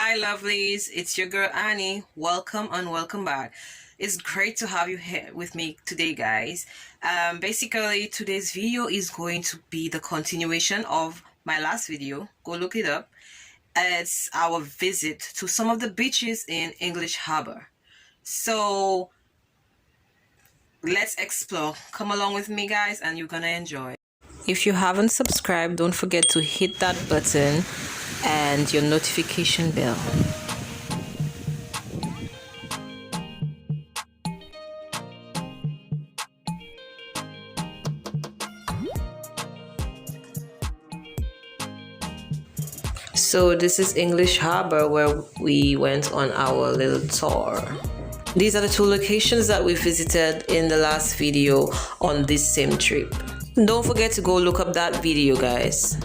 Hi lovelies, it's your girl Annie. Welcome and welcome back. It's great to have you here with me today, guys. Basically today's video is going to be the continuation of my last video. Go look it up. It's our visit to some of the beaches in English Harbour. So let's explore. Come along with me, guys, and you're gonna enjoy. If you haven't subscribed, don't forget to hit that button and your notification bell. So this is English Harbour where we went on our little tour. These are the two locations that we visited in the last video on this same trip. Don't forget to go look up that video, guys.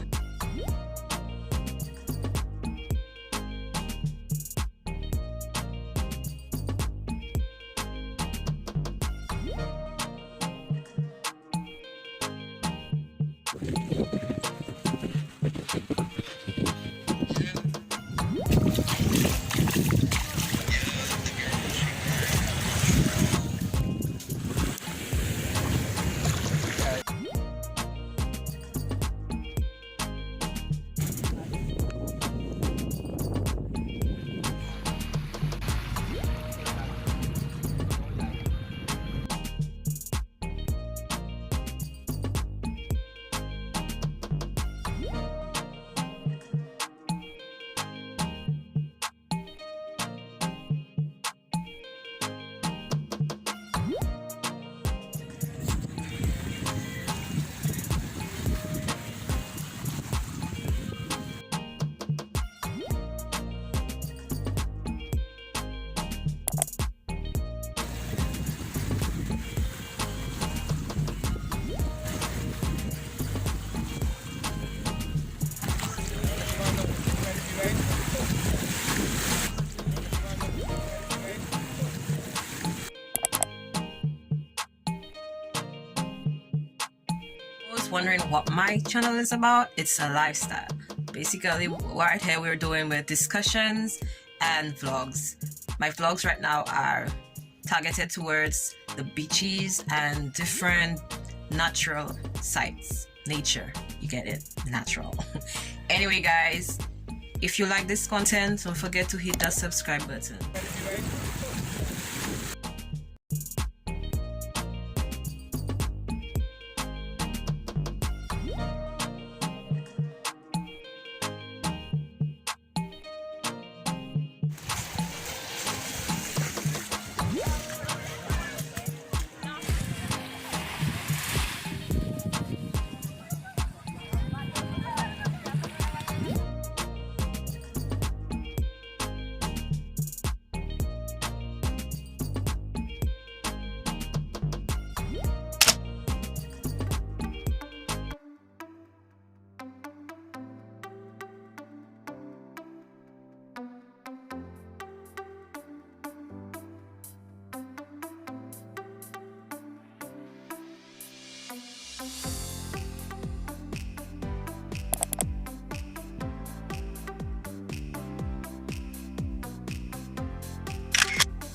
Wondering what my channel is about? It's a lifestyle. Basically, right here we're doing with discussions and vlogs. My vlogs right now are targeted towards the beaches and different natural sites. Nature, you get it? Natural. Anyway, guys, if you like this content, don't forget to hit that subscribe button.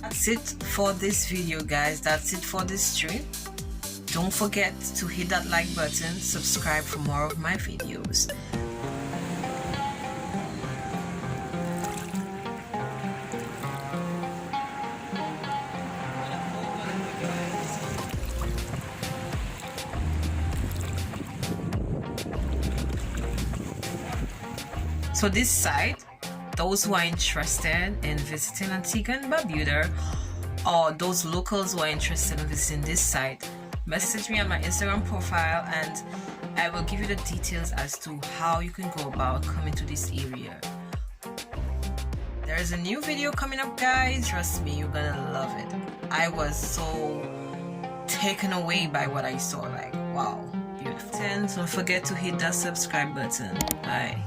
That's it for this video, guys. That's it for this trip. Don't forget to hit that like button, subscribe for more of my videos. So this site, those who are interested in visiting Antigua and Barbuda, or those locals who are interested in visiting this site, message me on my Instagram profile and I will give you the details as to how you can go about coming to this area. There is a new video coming up, guys. Trust me, you're gonna love it. I was so taken away by what I saw. Like, wow, beautiful. Don't forget to hit that subscribe button. Bye.